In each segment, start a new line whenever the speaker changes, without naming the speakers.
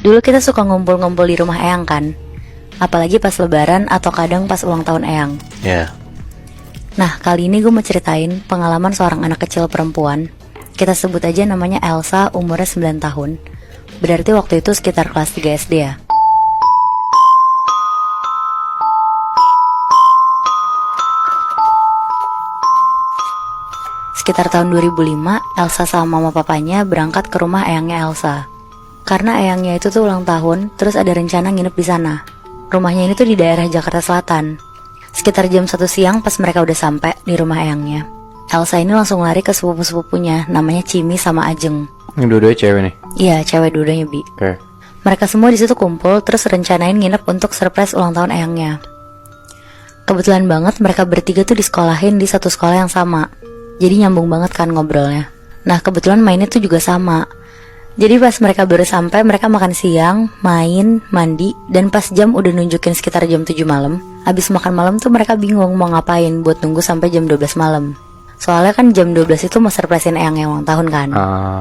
Dulu kita suka ngumpul-ngumpul di rumah Eyang kan, apalagi pas lebaran atau kadang pas ulang tahun Eyang.
Ya.
Nah, kali ini gue mau ceritain pengalaman seorang anak kecil perempuan. Kita sebut aja namanya Elsa, umurnya 9 tahun. Berarti waktu itu sekitar kelas 3 SD ya. Sekitar tahun 2005, Elsa sama mama papanya berangkat ke rumah eyangnya Elsa. Karena eyangnya itu tuh ulang tahun, terus ada rencana nginep di sana. Rumahnya ini tuh di daerah Jakarta Selatan. Sekitar jam 1 siang pas mereka udah sampai di rumah eyangnya, Elsa ini langsung lari ke sepupu-sepupunya, namanya Cimi sama Ajeng.
Yang dua-duanya cewek nih?
Iya, cewek dua-duanya, Bi.
Oke.
Mereka semua di situ kumpul, terus rencanain nginep untuk surprise ulang tahun eyangnya. Kebetulan banget mereka bertiga tuh disekolahin di satu sekolah yang sama. Jadi nyambung banget kan ngobrolnya. Nah, kebetulan mainnya tuh juga sama. Jadi pas mereka baru sampai, mereka makan siang, main, mandi, dan pas jam udah nunjukin sekitar jam 7 malam. Abis makan malam tuh mereka bingung mau ngapain buat nunggu sampai jam 12 malam. Soalnya kan jam 12 itu mau surprisein eyangnya ulang tahun kan.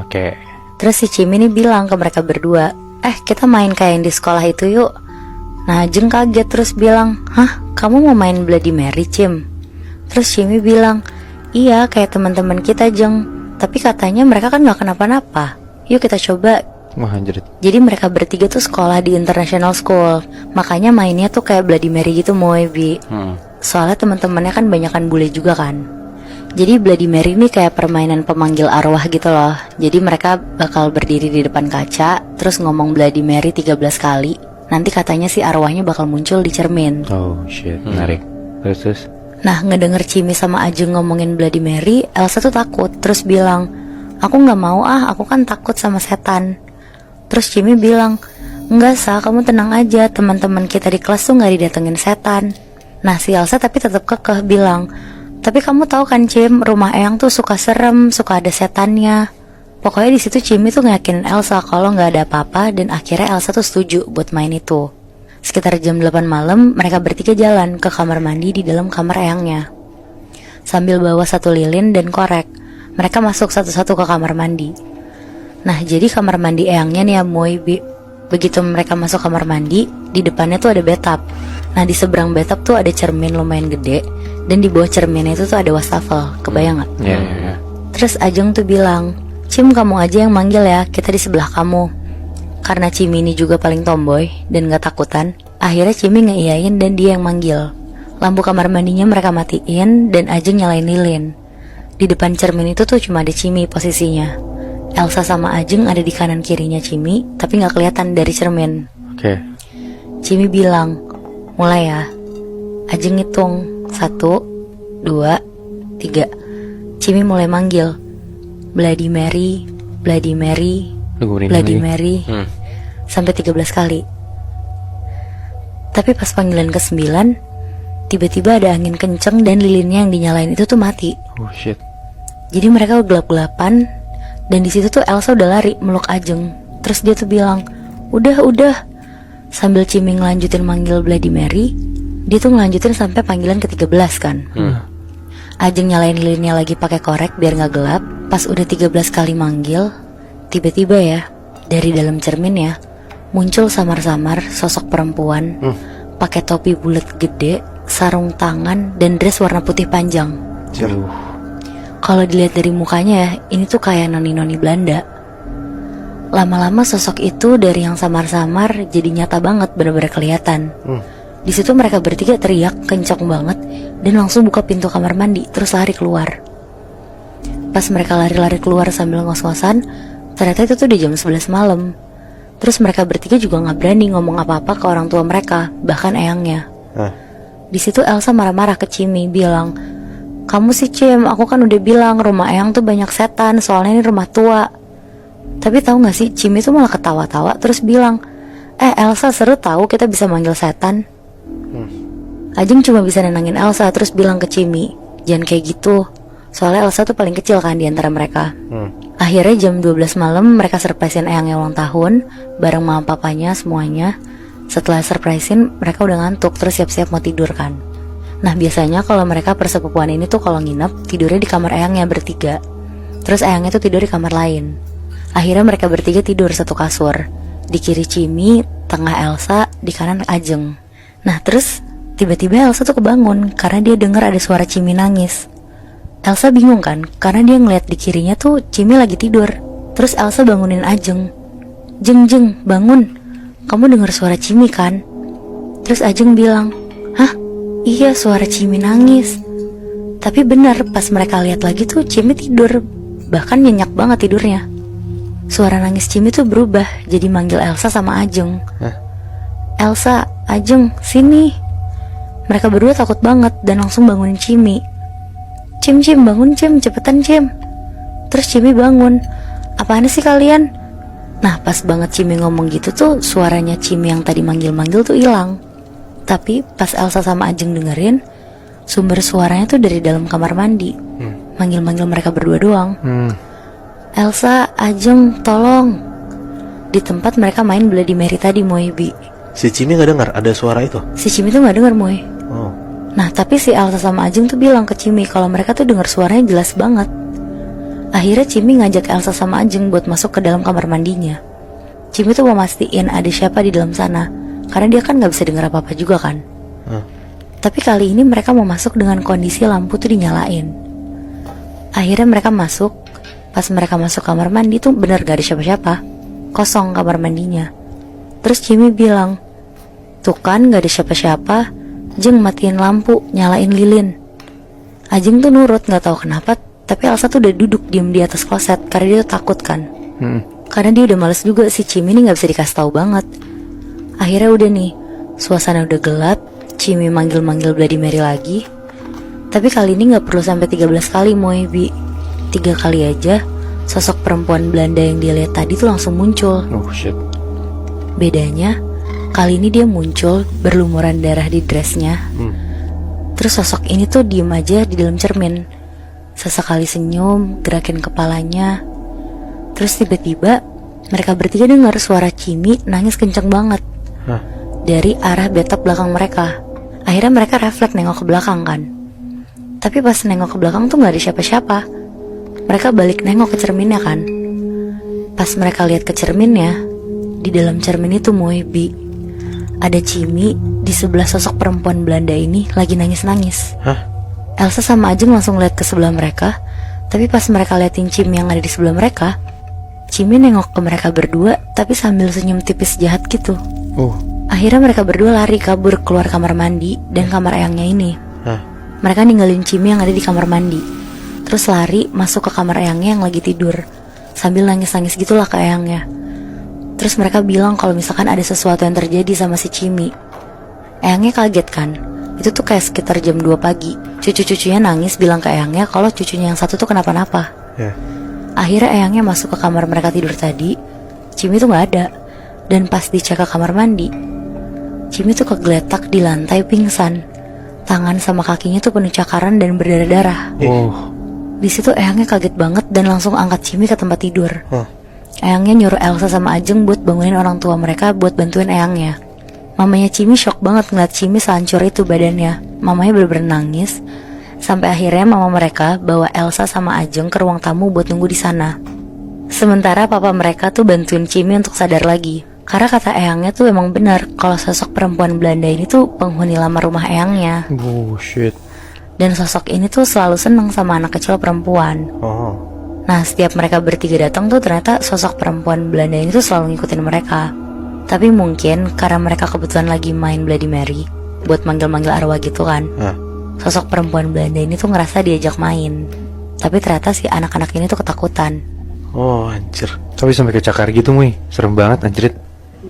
Oke.
Terus si Cimi nih bilang ke mereka berdua, kita main kayak yang di sekolah itu yuk. Nah, Jeng kaget terus bilang, hah, kamu mau main Bloody Mary, Cim? Terus Cimi bilang, iya kayak teman-teman kita, Jeng. Tapi katanya mereka kan gak kenapa-napa. Yuk kita coba.
Wah, anjir.
Jadi mereka bertiga tuh sekolah di international school. Makanya mainnya tuh kayak Bloody Mary gitu, Moy, Bi. Soalnya teman-temannya kan banyakan bule juga kan. Jadi Bloody Mary ini kayak permainan pemanggil arwah gitu loh. Jadi mereka bakal berdiri di depan kaca, terus ngomong Bloody Mary 13 kali. Nanti katanya si arwahnya bakal muncul di cermin.
Oh shit, menarik. Terus?
Nah, ngedenger Cimi sama Ajeng ngomongin Bloody Mary, Elsa tuh takut. Terus bilang, aku gak mau aku kan takut sama setan. Terus Cimi bilang, enggak Sa, kamu tenang aja, teman-teman kita di kelas tuh gak didatengin setan. Nah, si Elsa tapi tetap kekeh bilang, tapi kamu tahu kan Cim, rumah Eyang tuh suka serem, suka ada setannya. Pokoknya di situ Cimi tuh ngeyakinin Elsa kalau nggak ada apa-apa, dan akhirnya Elsa tuh setuju buat main itu. Sekitar jam 8 malam, mereka bertiga jalan ke kamar mandi di dalam kamar Eyangnya. Sambil bawa satu lilin dan korek, mereka masuk satu-satu ke kamar mandi. Nah, jadi kamar mandi Eyangnya nih ya, Moy, begitu mereka masuk kamar mandi, di depannya tuh ada bathtub. Nah, di seberang bathtub tuh ada cermin lumayan gede, dan di bawah cerminnya itu tuh ada wastafel. Kebayang gak?
Iya.
Terus Ajeng tuh bilang, Cim, kamu aja yang manggil ya, kita di sebelah kamu. Karena Cimi ini juga paling tomboy dan gak takutan, akhirnya Cimi ngeiyain dan dia yang manggil. Lampu kamar mandinya mereka matiin dan Ajeng nyalain lilin. Di depan cermin itu tuh cuma ada Cimi posisinya. Elsa sama Ajeng ada di kanan kirinya Cimi, tapi gak kelihatan dari cermin.
Oke.
Cimi bilang, mulai ya. Ajeng ngitung 1, 2, 3. Cimi mulai manggil, Bloody Mary, Bloody Mary, Bloody Mary, sampai 13 kali. Tapi pas panggilan ke-9, tiba-tiba ada angin kenceng dan lilinnya yang dinyalain itu tuh mati.
Oh shit.
Jadi mereka gelap-gelapan, dan di situ tuh Elsa udah lari meluk Ajeng. Terus dia tuh bilang, udah. Sambil Cimi ngelanjutin manggil Bloody Mary, dia tuh ngelanjutin sampai panggilan ke-13 kan. Ajeng nyalain lilinnya lagi pakai korek biar gak gelap. Pas udah 13 kali manggil, tiba-tiba ya, dari dalam cermin ya, muncul samar-samar sosok perempuan, pakai topi bulat gede, sarung tangan, dan dress warna putih panjang. Kalau dilihat dari mukanya ya, ini tuh kayak noni-noni Belanda. Lama-lama sosok itu dari yang samar-samar jadi nyata banget, bener-bener kelihatan. Di situ mereka bertiga teriak kencang banget dan langsung buka pintu kamar mandi, terus lari keluar. Pas mereka lari-lari keluar sambil ngos-ngosan, ternyata itu tuh udah jam 11 malam. Terus mereka bertiga juga gak berani ngomong apa-apa ke orang tua mereka, bahkan eyangnya. Di situ Elsa marah-marah ke Cimi, bilang, kamu sih Cim, aku kan udah bilang rumah eyang tuh banyak setan, soalnya ini rumah tua. Tapi tahu gak sih, Cimi tuh malah ketawa-tawa terus bilang, Elsa, seru tahu kita bisa manggil setan. Ajeng cuma bisa nenangin Elsa, terus bilang ke Cimi, jangan kayak gitu. Soalnya Elsa tuh paling kecil kan di antara mereka. Akhirnya jam 12 malam mereka surprisein eyangnya ulang tahun bareng mama papanya semuanya. Setelah surprisein, mereka udah ngantuk terus siap-siap mau tidur kan. Nah, biasanya kalau mereka persepupuan ini tuh kalau nginep tidurnya di kamar eyangnya bertiga. Terus eyangnya tuh tidur di kamar lain. Akhirnya mereka bertiga tidur satu kasur. Di kiri Cimi, tengah Elsa, di kanan Ajeng. Nah terus tiba-tiba Elsa tuh kebangun karena dia dengar ada suara Cimi nangis. Elsa bingung kan, karena dia ngeliat di kirinya tuh Cimi lagi tidur. Terus Elsa bangunin Ajeng. Jeng, bangun. Kamu dengar suara Cimi kan? Terus Ajeng bilang, hah? Iya, suara Cimi nangis. Tapi benar, pas mereka lihat lagi tuh Cimi tidur. Bahkan nyenyak banget tidurnya. Suara nangis Cimi tuh berubah jadi manggil Elsa sama Ajeng. Elsa, Ajeng, sini. Mereka berdua takut banget dan langsung bangunin Cimi. Cim, bangun Cim, cepetan Cim. Terus Cimi bangun. Apaan sih kalian? Nah pas banget Cimi ngomong gitu tuh suaranya Cimi yang tadi manggil-manggil tuh hilang. Tapi pas Elsa sama Ajeng dengerin, sumber suaranya tuh dari dalam kamar mandi. Manggil-manggil mereka berdua doang. Elsa, Ajeng, tolong. Di tempat mereka main Bloody Mary tadi, Moy, Bi.
Si Cimi gak dengar ada suara itu?
Si Cimi tuh gak denger, Moy.
Oh.
Nah tapi si Elsa sama Ajeng tuh bilang ke Cimi kalau mereka tuh dengar suaranya jelas banget. Akhirnya Cimi ngajak Elsa sama Ajeng buat masuk ke dalam kamar mandinya. Cimi tuh mau mastiin ada siapa di dalam sana, karena dia kan gak bisa dengar apa-apa juga kan. Tapi kali ini mereka mau masuk dengan kondisi lampu tuh dinyalain. Akhirnya mereka masuk. Pas mereka masuk kamar mandi tuh bener gak ada siapa-siapa. Kosong kamar mandinya. Terus Cimi bilang, tuh kan gak ada siapa-siapa, Jeng matiin lampu, nyalain lilin. Ajeng tuh nurut, gak tahu kenapa. Tapi Elsa tuh udah duduk diem di atas kloset karena dia tuh takut kan. Karena dia udah males juga si Cimi ini gak bisa dikasih tahu banget. Akhirnya udah nih, suasana udah gelap. Cimi manggil-manggil Bloody Mary lagi. Tapi kali ini gak perlu sampai 13 kali Moy, Bi. 3 kali aja sosok perempuan Belanda yang dia lihat tadi tuh langsung muncul.
Oh shit.
Bedanya kali ini dia muncul berlumuran darah di dressnya. Terus sosok ini tuh diem aja di dalam cermin. Sesekali senyum, gerakin kepalanya. Terus tiba-tiba mereka bertiga dengar suara Cimi nangis kenceng banget dari arah bathtub belakang mereka. Akhirnya mereka refleks nengok ke belakang kan. Tapi pas nengok ke belakang tuh gak ada siapa-siapa. Mereka balik nengok ke cerminnya kan. Pas mereka lihat ke cerminnya, di dalam cermin itu Moy, Bi, ada Cimi di sebelah sosok perempuan Belanda ini lagi nangis-nangis. Elsa sama Ajeng langsung lihat ke sebelah mereka. Tapi pas mereka liatin Cimi yang ada di sebelah mereka, Cimi nengok ke mereka berdua tapi sambil senyum tipis jahat gitu. Akhirnya mereka berdua lari kabur keluar kamar mandi dan kamar eyangnya ini. Mereka ninggalin Cimi yang ada di kamar mandi. Terus lari masuk ke kamar eyangnya yang lagi tidur, sambil nangis-nangis gitulah ke eyangnya. Terus mereka bilang kalau misalkan ada sesuatu yang terjadi sama si Cimi. Eyangnya kaget kan. Itu tuh kayak sekitar jam 2 pagi. Cucu-cucunya nangis bilang ke eyangnya kalau cucunya yang satu tuh kenapa-napa. Akhirnya eyangnya masuk ke kamar mereka tidur tadi. Cimi tuh gak ada. Dan pas dicek ke kamar mandi, Cimi tuh kegeletak di lantai pingsan. Tangan sama kakinya tuh penuh cakaran dan berdarah-darah. Di situ eyangnya kaget banget dan langsung angkat Cimi ke tempat tidur. Eyangnya nyuruh Elsa sama Ajeng buat bangunin orang tua mereka buat bantuin eyangnya. Mamanya Cimi shock banget ngeliat Cimi sehancur itu badannya. Mamanya bener-bener nangis. Sampai akhirnya mama mereka bawa Elsa sama Ajeng ke ruang tamu buat nunggu di sana. Sementara papa mereka tuh bantuin Cimi untuk sadar lagi. Karena kata eyangnya tuh emang benar kalau sosok perempuan Belanda ini tuh penghuni lama rumah eyangnya.
Oh shit.
Dan sosok ini tuh selalu seneng sama anak kecil perempuan. Nah setiap mereka bertiga datang tuh ternyata sosok perempuan Belanda ini tuh selalu ngikutin mereka. Tapi mungkin karena mereka kebetulan lagi main Bloody Mary buat manggil-manggil arwah gitu kan. Sosok perempuan Belanda ini tuh ngerasa diajak main. Tapi ternyata si anak-anak ini tuh ketakutan.
Oh anjir.
Tapi sampai kecakar gitu Moy. Serem banget anjrit.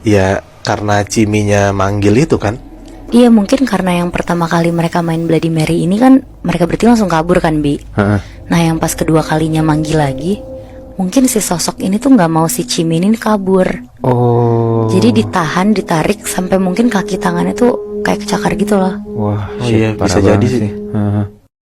Ya karena Ciminya manggil itu kan.
Iya mungkin karena yang pertama kali mereka main Bloody Mary ini kan mereka bertiga langsung kabur kan, Bi. Nah yang pas kedua kalinya manggil lagi, mungkin si sosok ini tuh gak mau si Cimi ini kabur. Jadi ditahan, ditarik sampai mungkin kaki tangannya tuh kayak kecakar gitu loh.
Wah
iya bisa jadi sih.